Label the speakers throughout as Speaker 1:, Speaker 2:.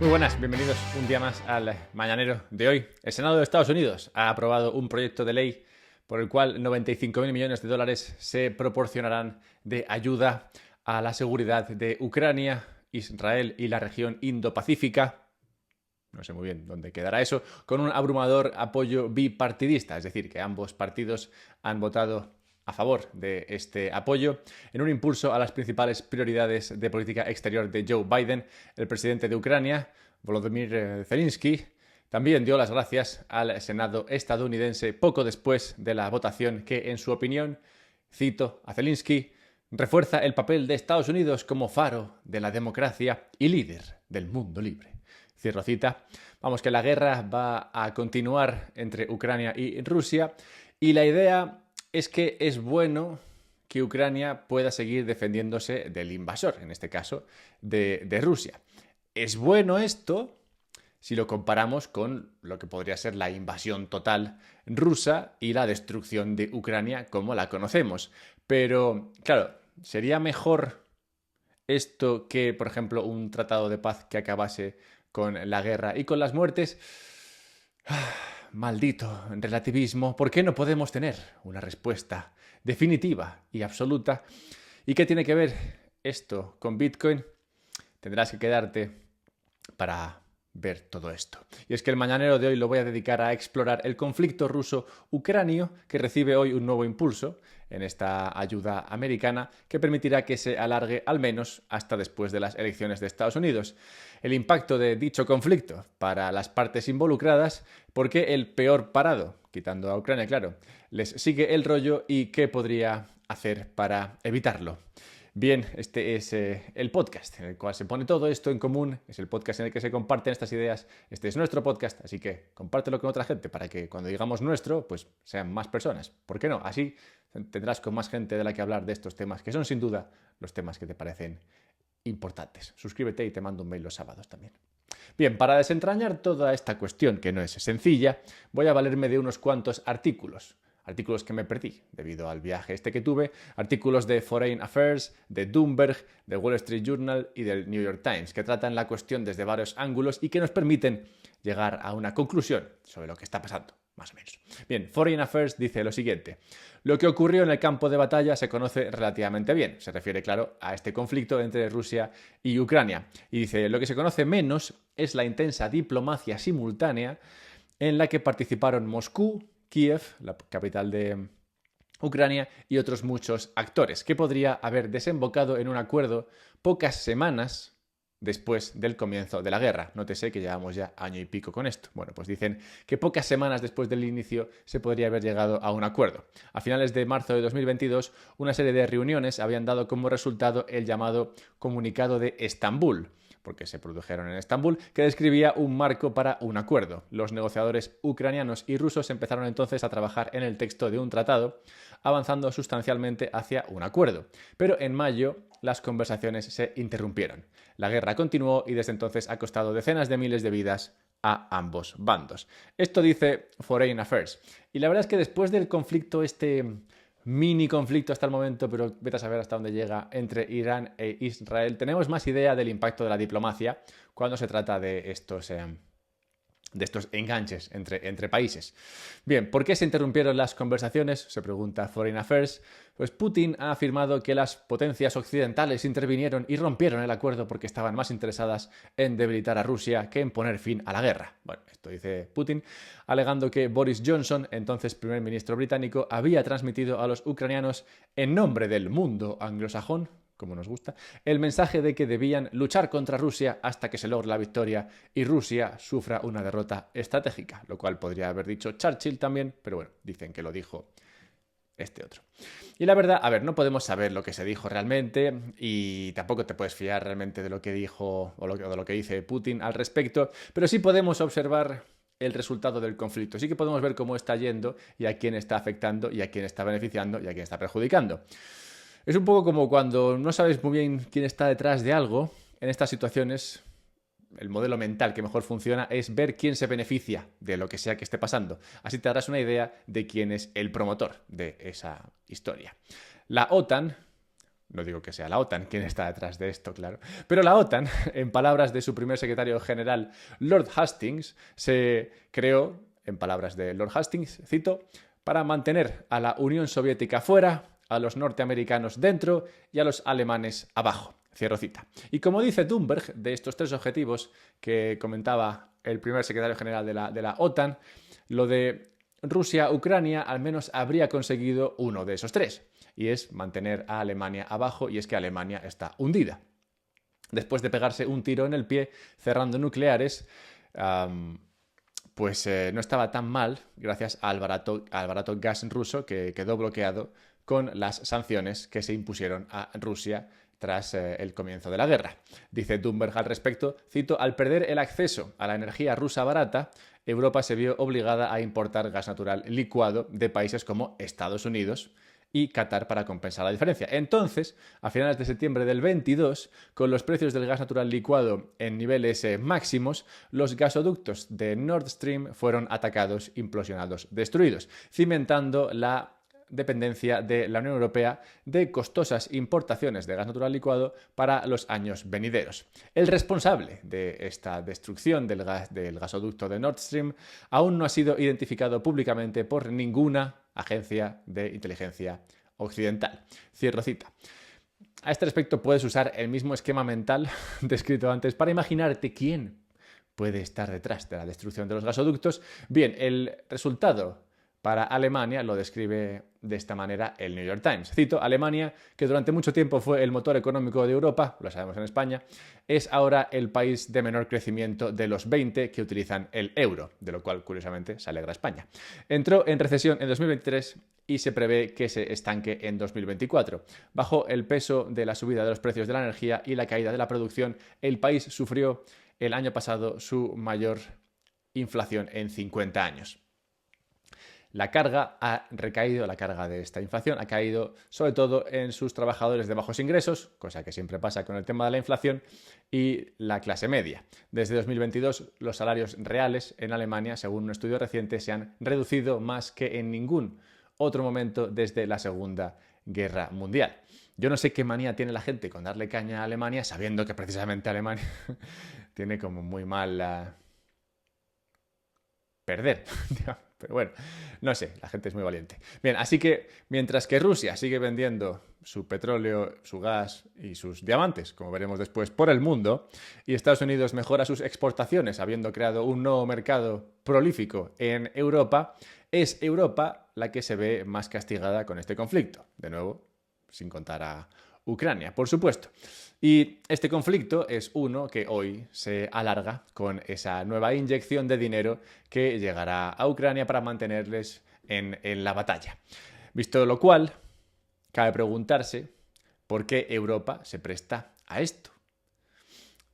Speaker 1: Muy buenas, bienvenidos un día más al Mañanero de hoy. El Senado de Estados Unidos ha aprobado un proyecto de ley por el cual 95.000 millones de dólares se proporcionarán de ayuda a la seguridad de Ucrania, Israel y la región Indo-Pacífica. No sé muy bien dónde quedará eso, con un abrumador apoyo bipartidista, es decir, que ambos partidos han votado a favor de este apoyo. En un impulso a las principales prioridades de política exterior de Joe Biden, el presidente de Ucrania, Volodymyr Zelensky, también dio las gracias al Senado estadounidense poco después de la votación que, en su opinión, cito a Zelensky, refuerza el papel de Estados Unidos como faro de la democracia y líder del mundo libre. Cierro cita. Vamos, que la guerra va a continuar entre Ucrania y Rusia y la idea es que es bueno que Ucrania pueda seguir defendiéndose del invasor, en este caso de Rusia. Es bueno esto si lo comparamos con lo que podría ser la invasión total rusa y la destrucción de Ucrania como la conocemos. Pero, claro, sería mejor esto que, por ejemplo, un tratado de paz que acabase con la guerra y con las muertes. Maldito relativismo, ¿por qué no podemos tener una respuesta definitiva y absoluta? ¿Y qué tiene que ver esto con Bitcoin? Tendrás que quedarte para ver todo esto. Y es que el mañanero de hoy lo voy a dedicar a explorar el conflicto ruso-ucranio que recibe hoy un nuevo impulso en esta ayuda americana que permitirá que se alargue al menos hasta después de las elecciones de Estados Unidos. El impacto de dicho conflicto para las partes involucradas, por qué el peor parado, quitando a Ucrania, claro, les sigue el rollo y qué podría hacer para evitarlo. Bien, este es el podcast en el cual se pone todo esto en común, es el podcast en el que se comparten estas ideas, este es nuestro podcast, así que compártelo con otra gente para que cuando digamos nuestro, pues sean más personas. ¿Por qué no? Así tendrás con más gente de la que hablar de estos temas, que son sin duda los temas que te parecen importantes. Suscríbete y te mando un mail los sábados también. Bien, para desentrañar toda esta cuestión, que no es sencilla, voy a valerme de unos cuantos artículos que me perdí debido al viaje que tuve, artículos de Foreign Affairs, de Bloomberg, de Wall Street Journal y del New York Times, que tratan la cuestión desde varios ángulos y que nos permiten llegar a una conclusión sobre lo que está pasando, más o menos. Bien, Foreign Affairs dice lo siguiente. Lo que ocurrió en el campo de batalla se conoce relativamente bien. Se refiere, claro, a este conflicto entre Rusia y Ucrania. Y dice, lo que se conoce menos es la intensa diplomacia simultánea en la que participaron Moscú, Kiev, la capital de Ucrania, y otros muchos actores, que podría haber desembocado en un acuerdo pocas semanas después del comienzo de la guerra. Nótese que llevamos ya año y pico con esto. Bueno, pues dicen que pocas semanas después del inicio se podría haber llegado a un acuerdo. A finales de marzo de 2022, una serie de reuniones habían dado como resultado el llamado Comunicado de Estambul, porque se produjeron en Estambul, que describía un marco para un acuerdo. Los negociadores ucranianos y rusos empezaron entonces a trabajar en el texto de un tratado, avanzando sustancialmente hacia un acuerdo. Pero en mayo las conversaciones se interrumpieron. La guerra continuó y desde entonces ha costado decenas de miles de vidas a ambos bandos. Esto dice Foreign Affairs. Y la verdad es que después del conflicto mini conflicto hasta el momento, pero vete a saber hasta dónde llega, entre Irán e Israel, tenemos más idea del impacto de la diplomacia cuando se trata de estos enganches entre países. Bien, ¿por qué se interrumpieron las conversaciones? Se pregunta Foreign Affairs. Pues Putin ha afirmado que las potencias occidentales intervinieron y rompieron el acuerdo porque estaban más interesadas en debilitar a Rusia que en poner fin a la guerra. Bueno, esto dice Putin, alegando que Boris Johnson, entonces primer ministro británico, había transmitido a los ucranianos en nombre del mundo anglosajón, como nos gusta, el mensaje de que debían luchar contra Rusia hasta que se logre la victoria y Rusia sufra una derrota estratégica, lo cual podría haber dicho Churchill también, pero bueno, dicen que lo dijo este otro. Y la verdad, a ver, no podemos saber lo que se dijo realmente y tampoco te puedes fiar realmente de lo que dijo o de lo que dice Putin al respecto, pero sí podemos observar el resultado del conflicto. Sí que podemos ver cómo está yendo y a quién está afectando y a quién está beneficiando y a quién está perjudicando. Es un poco como cuando no sabes muy bien quién está detrás de algo. En estas situaciones, el modelo mental que mejor funciona es ver quién se beneficia de lo que sea que esté pasando. Así te darás una idea de quién es el promotor de esa historia. La OTAN No digo que sea la OTAN quien está detrás de esto, claro. Pero la OTAN, en palabras de su primer secretario general, Lord Hastings, se creó, en palabras de Lord Hastings, cito, para mantener a la Unión Soviética fuera, a los norteamericanos dentro y a los alemanes abajo. Cierro cita. Y como dice Thunberg, de estos 3 objetivos que comentaba el primer secretario general de la OTAN, lo de Rusia-Ucrania al menos habría conseguido uno de esos 3, y es mantener a Alemania abajo, y es que Alemania está hundida. Después de pegarse un tiro en el pie cerrando nucleares, no estaba tan mal gracias al barato gas ruso que quedó bloqueado con las sanciones que se impusieron a Rusia tras el comienzo de la guerra. Dice Thunberg al respecto, cito, al perder el acceso a la energía rusa barata, Europa se vio obligada a importar gas natural licuado de países como Estados Unidos y Qatar para compensar la diferencia. Entonces, a finales de septiembre del 22, con los precios del gas natural licuado en niveles máximos, los gasoductos de Nord Stream fueron atacados, implosionados, destruidos, cimentando la dependencia de la Unión Europea de costosas importaciones de gas natural licuado para los años venideros. El responsable de esta destrucción del gasoducto de Nord Stream aún no ha sido identificado públicamente por ninguna agencia de inteligencia occidental. Cierro cita. A este respecto puedes usar el mismo esquema mental descrito antes para imaginarte quién puede estar detrás de la destrucción de los gasoductos. Bien, el resultado para Alemania lo describe de esta manera el New York Times. Cito, Alemania, que durante mucho tiempo fue el motor económico de Europa, lo sabemos en España, es ahora el país de menor crecimiento de los 20 que utilizan el euro, de lo cual, curiosamente, se alegra España. Entró en recesión en 2023 y se prevé que se estanque en 2024. Bajo el peso de la subida de los precios de la energía y la caída de la producción, el país sufrió el año pasado su mayor inflación en 50 años. La carga de esta inflación ha caído sobre todo en sus trabajadores de bajos ingresos, cosa que siempre pasa con el tema de la inflación, y la clase media. Desde 2022, los salarios reales en Alemania, según un estudio reciente, se han reducido más que en ningún otro momento desde la Segunda Guerra Mundial. Yo no sé qué manía tiene la gente con darle caña a Alemania, sabiendo que precisamente Alemania tiene como muy mal perder, pero bueno, no sé, la gente es muy valiente. Bien, así que mientras que Rusia sigue vendiendo su petróleo, su gas y sus diamantes, como veremos después, por el mundo, y Estados Unidos mejora sus exportaciones habiendo creado un nuevo mercado prolífico en Europa, es Europa la que se ve más castigada con este conflicto. De nuevo, sin contar a Ucrania, por supuesto. Y este conflicto es uno que hoy se alarga con esa nueva inyección de dinero que llegará a Ucrania para mantenerles en la batalla. Visto lo cual, cabe preguntarse por qué Europa se presta a esto.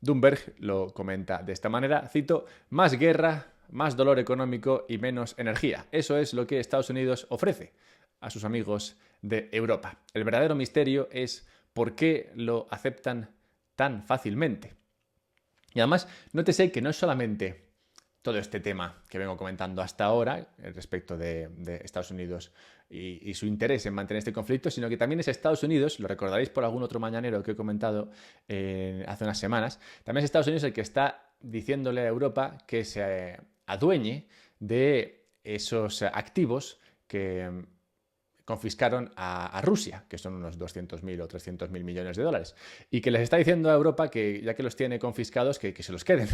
Speaker 1: Thunberg lo comenta de esta manera, cito, más guerra, más dolor económico y menos energía. Eso es lo que Estados Unidos ofrece a sus amigos de Europa. El verdadero misterio es por qué lo aceptan tan fácilmente. Y además, nótese que no es solamente todo este tema que vengo comentando hasta ahora respecto de Estados Unidos y su interés en mantener este conflicto, sino que también es Estados Unidos, lo recordaréis por algún otro mañanero que he comentado hace unas semanas, también es Estados Unidos el que está diciéndole a Europa que se adueñe de esos activos que confiscaron a Rusia, que son unos 200.000 o 300.000 millones de dólares, y que les está diciendo a Europa que ya que los tiene confiscados, que se los queden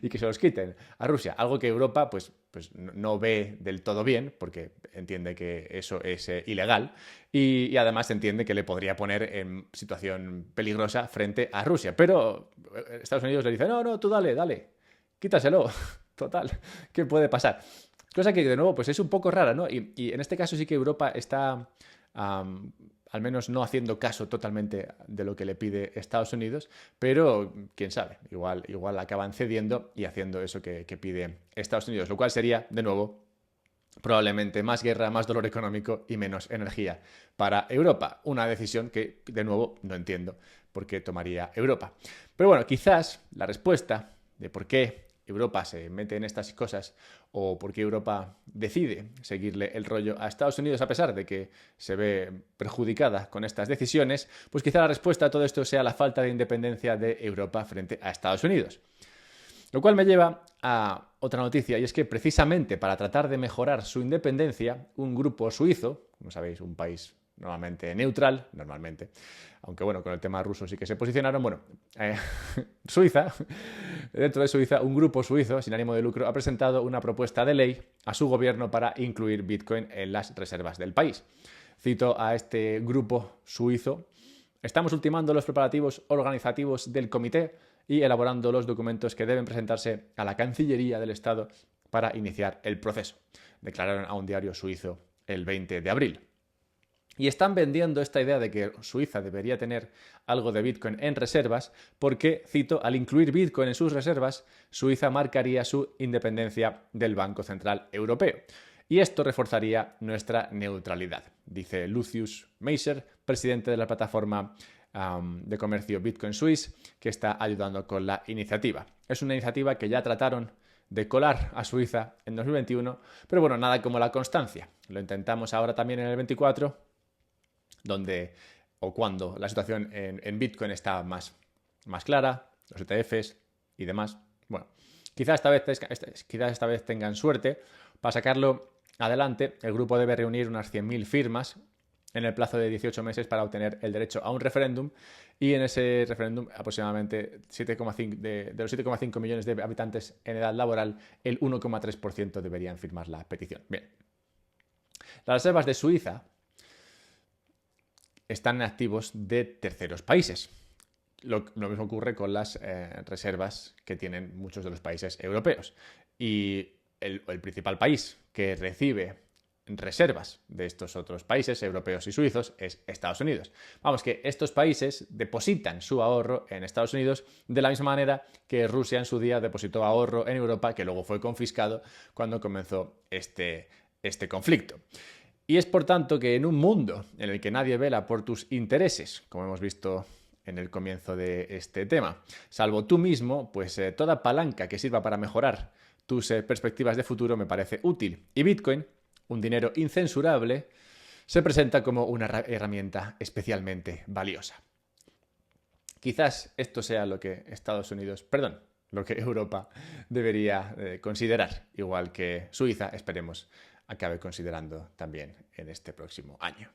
Speaker 1: y que se los quiten a Rusia, algo que Europa pues no ve del todo bien, porque entiende que eso es ilegal y además entiende que le podría poner en situación peligrosa frente a Rusia, pero Estados Unidos le dice, no, tú dale, quítaselo, total, ¿qué puede pasar? Cosa que, de nuevo, pues es un poco rara, ¿no? Y en este caso sí que Europa está, al menos no haciendo caso totalmente de lo que le pide Estados Unidos, pero quién sabe, igual acaban cediendo y haciendo eso que pide Estados Unidos, lo cual sería, de nuevo, probablemente más guerra, más dolor económico y menos energía para Europa. Una decisión que, de nuevo, no entiendo por qué tomaría Europa. Pero bueno, quizás la respuesta de por qué Europa se mete en estas cosas o por qué Europa decide seguirle el rollo a Estados Unidos a pesar de que se ve perjudicada con estas decisiones, pues quizá la respuesta a todo esto sea la falta de independencia de Europa frente a Estados Unidos. Lo cual me lleva a otra noticia, y es que precisamente para tratar de mejorar su independencia, un grupo suizo, como sabéis, un país normalmente neutral, aunque bueno, con el tema ruso sí que se posicionaron, Suiza, dentro de Suiza, un grupo suizo sin ánimo de lucro ha presentado una propuesta de ley a su gobierno para incluir Bitcoin en las reservas del país. Cito a este grupo suizo: estamos ultimando los preparativos organizativos del comité y elaborando los documentos que deben presentarse a la Cancillería del Estado para iniciar el proceso, declararon a un diario suizo el 20 de abril. Y están vendiendo esta idea de que Suiza debería tener algo de Bitcoin en reservas porque, cito, al incluir Bitcoin en sus reservas, Suiza marcaría su independencia del Banco Central Europeo. Y esto reforzaría nuestra neutralidad, dice Lucius Meiser, presidente de la plataforma de comercio Bitcoin Swiss, que está ayudando con la iniciativa. Es una iniciativa que ya trataron de colar a Suiza en 2021, pero bueno, nada como la constancia. Lo intentamos ahora también en el 24, cuando la situación en Bitcoin está más clara, los ETFs y demás. Bueno, quizás esta vez tengan suerte. Para sacarlo adelante, el grupo debe reunir unas 100.000 firmas en el plazo de 18 meses para obtener el derecho a un referéndum, y en ese referéndum aproximadamente de los 7,5 millones de habitantes en edad laboral, el 1,3% deberían firmar la petición. Bien. Las reservas de Suiza están en activos de terceros países. Lo mismo ocurre con las reservas que tienen muchos de los países europeos. Y el principal país que recibe reservas de estos otros países europeos y suizos es Estados Unidos. Vamos, que estos países depositan su ahorro en Estados Unidos de la misma manera que Rusia en su día depositó ahorro en Europa, que luego fue confiscado cuando comenzó este conflicto. Y es por tanto que en un mundo en el que nadie vela por tus intereses, como hemos visto en el comienzo de este tema, salvo tú mismo, pues toda palanca que sirva para mejorar tus perspectivas de futuro me parece útil. Y Bitcoin, un dinero incensurable, se presenta como una herramienta especialmente valiosa. Quizás esto sea lo que lo que Europa debería considerar, igual que Suiza, esperemos, acabe considerando también en este próximo año.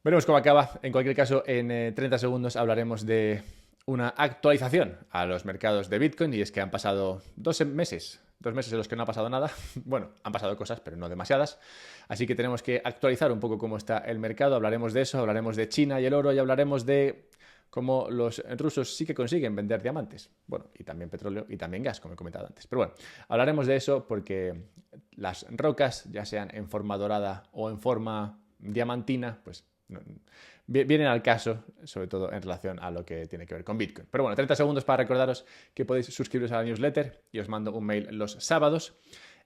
Speaker 1: Veremos cómo acaba. En cualquier caso, en 30 segundos hablaremos de una actualización a los mercados de Bitcoin, y es que han pasado 2 meses en los que no ha pasado nada. Bueno, han pasado cosas, pero no demasiadas. Así que tenemos que actualizar un poco cómo está el mercado. Hablaremos de eso, hablaremos de China y el oro, y hablaremos de cómo los rusos sí que consiguen vender diamantes. Bueno, y también petróleo y también gas, como he comentado antes. Pero bueno, hablaremos de eso porque las rocas, ya sean en forma dorada o en forma diamantina, pues vienen al caso, sobre todo en relación a lo que tiene que ver con Bitcoin. Pero bueno, 30 segundos para recordaros que podéis suscribiros a la newsletter y os mando un mail los sábados.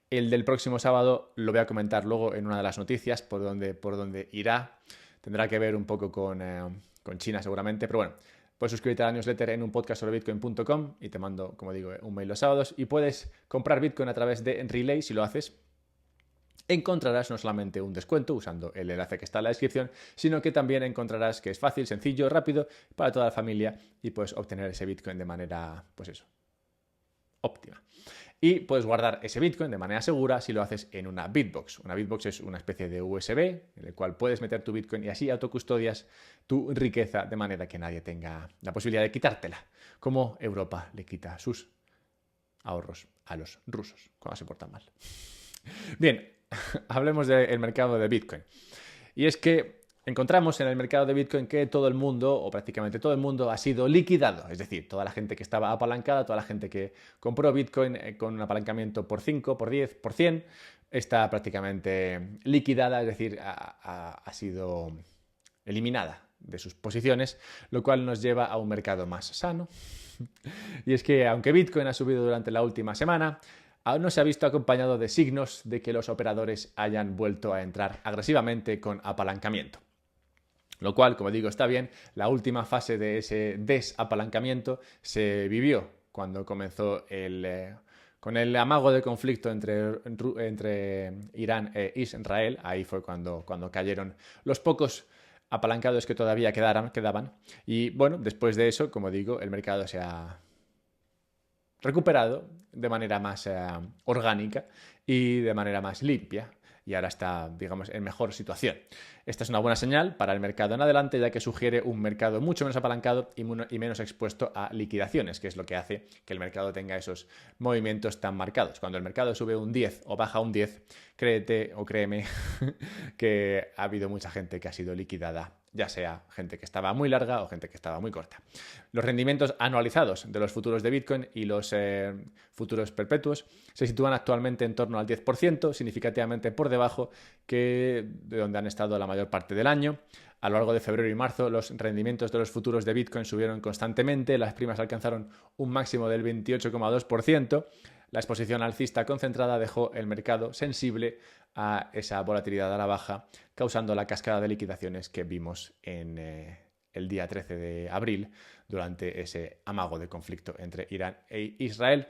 Speaker 1: El del próximo sábado lo voy a comentar luego en una de las noticias por donde irá. Tendrá que ver un poco con China seguramente, pero bueno, puedes suscribirte a la newsletter en un podcast sobre bitcoin.com y te mando, como digo, un mail los sábados, y puedes comprar Bitcoin a través de Relay. Si lo haces, encontrarás no solamente un descuento usando el enlace que está en la descripción, sino que también encontrarás que es fácil, sencillo, rápido para toda la familia, y puedes obtener ese Bitcoin de manera, óptima. Y puedes guardar ese Bitcoin de manera segura si lo haces en una Bitbox. Una Bitbox es una especie de USB en el cual puedes meter tu Bitcoin y así autocustodias tu riqueza de manera que nadie tenga la posibilidad de quitártela, como Europa le quita sus ahorros a los rusos cuando se portan mal. Bien, hablemos del mercado de Bitcoin. Y es que encontramos en el mercado de Bitcoin que todo el mundo, o prácticamente todo el mundo, ha sido liquidado. Es decir, toda la gente que estaba apalancada, toda la gente que compró Bitcoin con un apalancamiento por 5, por 10, por 100, está prácticamente liquidada, es decir, ha sido eliminada de sus posiciones, lo cual nos lleva a un mercado más sano. Y es que, aunque Bitcoin ha subido durante la última semana, aún no se ha visto acompañado de signos de que los operadores hayan vuelto a entrar agresivamente con apalancamiento. Lo cual, como digo, está bien. La última fase de ese desapalancamiento se vivió cuando comenzó con el amago de conflicto entre Irán e Israel. Ahí fue cuando cayeron los pocos apalancados que todavía quedaban. Y bueno, después de eso, como digo, el mercado se ha recuperado de manera más orgánica y de manera más limpia. Y ahora está, digamos, en mejor situación. Esta es una buena señal para el mercado en adelante, ya que sugiere un mercado mucho menos apalancado y menos expuesto a liquidaciones, que es lo que hace que el mercado tenga esos movimientos tan marcados. Cuando el mercado sube un 10 o baja un 10, créete o créeme que ha habido mucha gente que ha sido liquidada, ya sea gente que estaba muy larga o gente que estaba muy corta. Los rendimientos anualizados de los futuros de Bitcoin y los futuros perpetuos se sitúan actualmente en torno al 10%, significativamente por debajo de donde han estado la mayor parte del año. A lo largo de febrero y marzo, los rendimientos de los futuros de Bitcoin subieron constantemente, las primas alcanzaron un máximo del 28,2%. La exposición alcista concentrada dejó el mercado sensible a esa volatilidad a la baja, causando la cascada de liquidaciones que vimos en el día 13 de abril durante ese amago de conflicto entre Irán e Israel.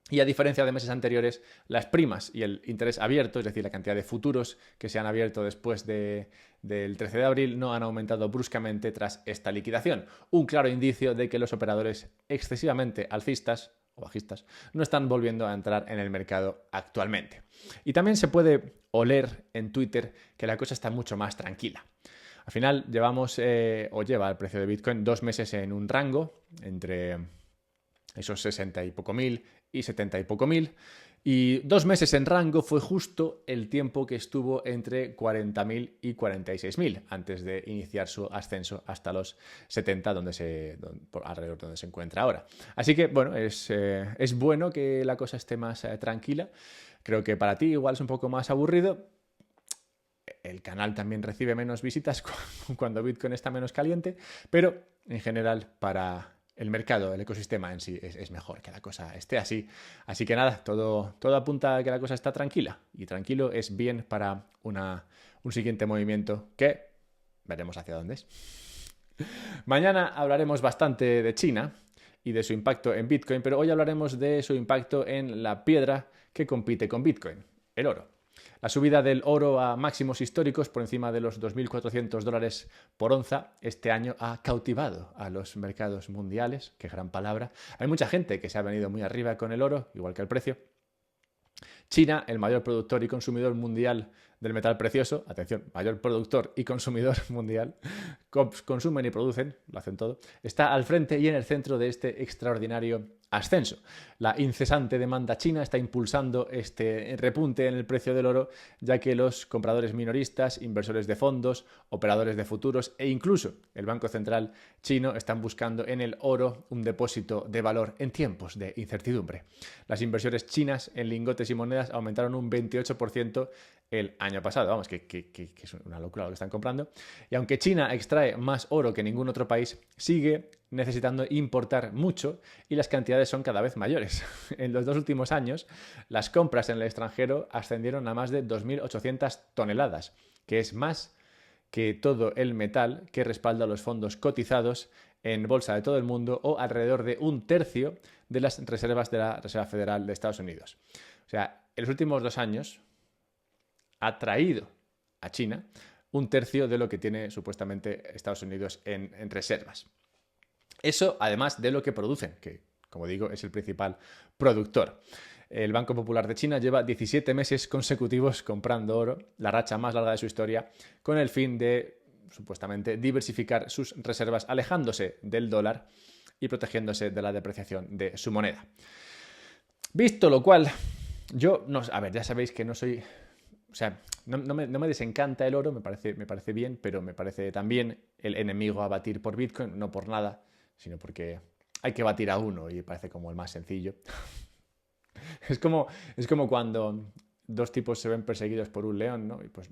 Speaker 1: Y a diferencia de meses anteriores, las primas y el interés abierto, es decir, la cantidad de futuros que se han abierto después del 13 de abril, no han aumentado bruscamente tras esta liquidación. Un claro indicio de que los operadores excesivamente alcistas o bajistas no están volviendo a entrar en el mercado actualmente. Y también se puede oler en Twitter que la cosa está mucho más tranquila. Al final lleva el precio de Bitcoin 2 meses en un rango entre esos 60 y poco mil y 70 y poco mil. Y 2 meses en rango fue justo el tiempo que estuvo entre 40.000 y 46.000 antes de iniciar su ascenso hasta los 70, alrededor donde se encuentra ahora. Así que, bueno, es bueno que la cosa esté más tranquila. Creo que para ti igual es un poco más aburrido. El canal también recibe menos visitas cuando Bitcoin está menos caliente, pero en general para el mercado, el ecosistema en sí es mejor que la cosa esté así. Así que nada, todo apunta a que la cosa está tranquila. Y tranquilo es bien para un siguiente movimiento que veremos hacia dónde es. Mañana hablaremos bastante de China y de su impacto en Bitcoin, pero hoy hablaremos de su impacto en la piedra que compite con Bitcoin, el oro. La subida del oro a máximos históricos por encima de los $2.400 por onza este año ha cautivado a los mercados mundiales. Qué gran palabra. Hay mucha gente que se ha venido muy arriba con el oro, igual que el precio. China, el mayor productor y consumidor mundial del metal precioso, atención, mayor productor y consumidor mundial, consumen y producen, lo hacen todo, está al frente y en el centro de este extraordinario ascenso. La incesante demanda china está impulsando este repunte en el precio del oro, ya que los compradores minoristas, inversores de fondos, operadores de futuros e incluso el Banco Central chino están buscando en el oro un depósito de valor en tiempos de incertidumbre. Las inversiones chinas en lingotes y monedas aumentaron un 28% el año pasado. Vamos, que es una locura lo que están comprando. Y aunque China extrae más oro que ningún otro país, sigue necesitando importar mucho y las cantidades son cada vez mayores. En los 2 últimos años, las compras en el extranjero ascendieron a más de 2.800 toneladas, que es más que todo el metal que respalda los fondos cotizados en bolsa de todo el mundo, o alrededor de 1/3 de las reservas de la Reserva Federal de Estados Unidos. O sea, en los últimos 2 años ha traído a China 1/3 de lo que tiene supuestamente Estados Unidos en reservas. Eso además de lo que producen, que como digo es el principal productor. El Banco Popular de China lleva 17 meses consecutivos comprando oro, la racha más larga de su historia, con el fin de supuestamente diversificar sus reservas, alejándose del dólar y protegiéndose de la depreciación de su moneda. Visto lo cual, ya sabéis que no soy... O sea, no me desencanta el oro, me parece bien, pero me parece también el enemigo a batir por Bitcoin, no por nada, sino porque hay que batir a uno y parece como el más sencillo. Es como cuando 2 tipos se ven perseguidos por un león, ¿no? Y pues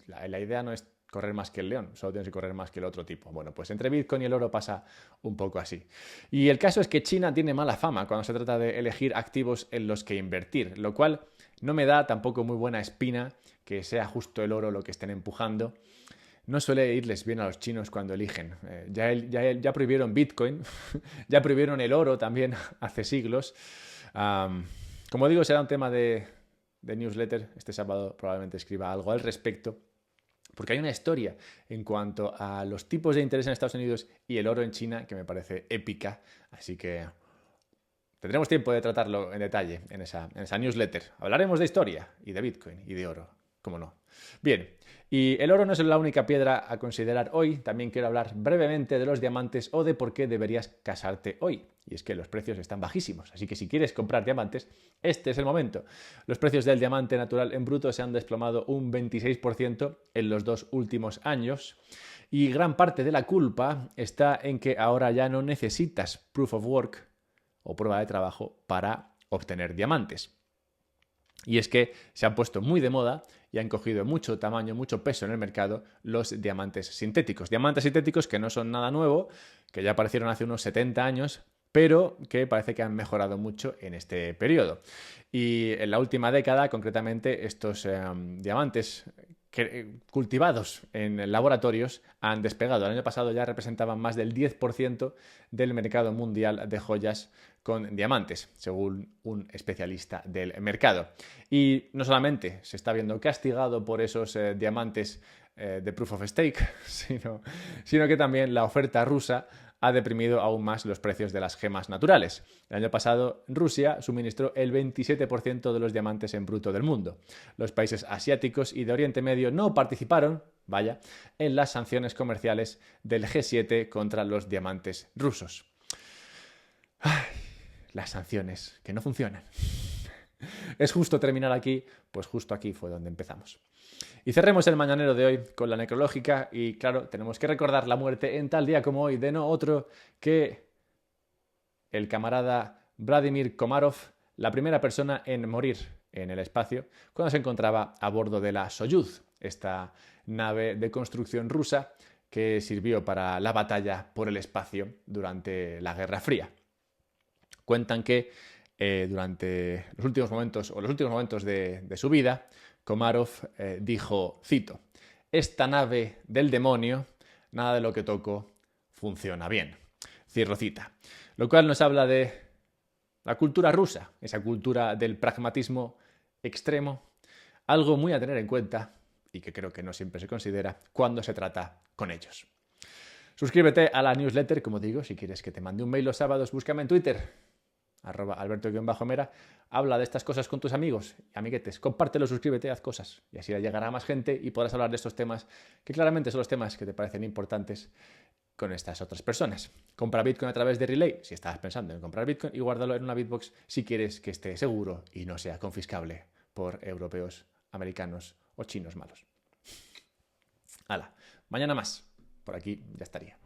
Speaker 1: la idea no es correr más que el león, solo tienes que correr más que el otro tipo. Bueno, pues entre Bitcoin y el oro pasa un poco así. Y el caso es que China tiene mala fama cuando se trata de elegir activos en los que invertir, lo cual no me da tampoco muy buena espina que sea justo el oro lo que estén empujando. no suele irles bien a los chinos cuando eligen. Ya prohibieron Bitcoin, ya prohibieron el oro también hace siglos. Como digo, será un tema de newsletter. Este sábado probablemente escriba algo al respecto. Porque hay una historia en cuanto a los tipos de interés en Estados Unidos y el oro en China que me parece épica. Así que tendremos tiempo de tratarlo en detalle en esa newsletter. Hablaremos de historia y de Bitcoin y de oro, cómo no. Bien, y el oro no es la única piedra a considerar hoy. También quiero hablar brevemente de los diamantes o de por qué deberías casarte hoy. Y es que los precios están bajísimos, así que si quieres comprar diamantes, este es el momento. Los precios del diamante natural en bruto se han desplomado un 26% en los 2 últimos años. Y gran parte de la culpa está en que ahora ya no necesitas proof of work o prueba de trabajo para obtener diamantes. Y es que se han puesto muy de moda y han cogido mucho tamaño, mucho peso en el mercado los diamantes sintéticos. Diamantes sintéticos que no son nada nuevo, que ya aparecieron hace unos 70 años, pero que parece que han mejorado mucho en este periodo. Y en la última década, concretamente, estos diamantes cultivados en laboratorios han despegado. El año pasado ya representaban más del 10% del mercado mundial de joyas con diamantes, según un especialista del mercado. Y no solamente se está viendo castigado por esos diamantes de Proof of Stake, sino que también la oferta rusa ha deprimido aún más los precios de las gemas naturales. El año pasado, Rusia suministró el 27% de los diamantes en bruto del mundo. Los países asiáticos y de Oriente Medio no participaron, en las sanciones comerciales del G7 contra los diamantes rusos. Ay, las sanciones que no funcionan. ¿Es justo terminar aquí? Pues justo aquí fue donde empezamos. Y cerremos el mañanero de hoy con la necrológica y claro, tenemos que recordar la muerte en tal día como hoy de no otro que el camarada Vladimir Komarov, la primera persona en morir en el espacio cuando se encontraba a bordo de la Soyuz, esta nave de construcción rusa que sirvió para la batalla por el espacio durante la Guerra Fría. Cuentan que durante los últimos momentos de su vida, Komarov dijo, cito, «Esta nave del demonio, nada de lo que toco funciona bien». Cierro cita. Lo cual nos habla de la cultura rusa, esa cultura del pragmatismo extremo, algo muy a tener en cuenta y que creo que no siempre se considera cuando se trata con ellos. Suscríbete a la newsletter, como digo, si quieres que te mande un mail los sábados, búscame en Twitter, @alberto_mera, habla de estas cosas con tus amigos y amiguetes, compártelo, suscríbete, haz cosas y así llegará a más gente y podrás hablar de estos temas que claramente son los temas que te parecen importantes con estas otras personas. Compra Bitcoin a través de Relay si estabas pensando en comprar Bitcoin y guárdalo en una Bitbox si quieres que esté seguro y no sea confiscable por europeos, americanos o chinos malos. Hala, mañana más. Por aquí ya estaría.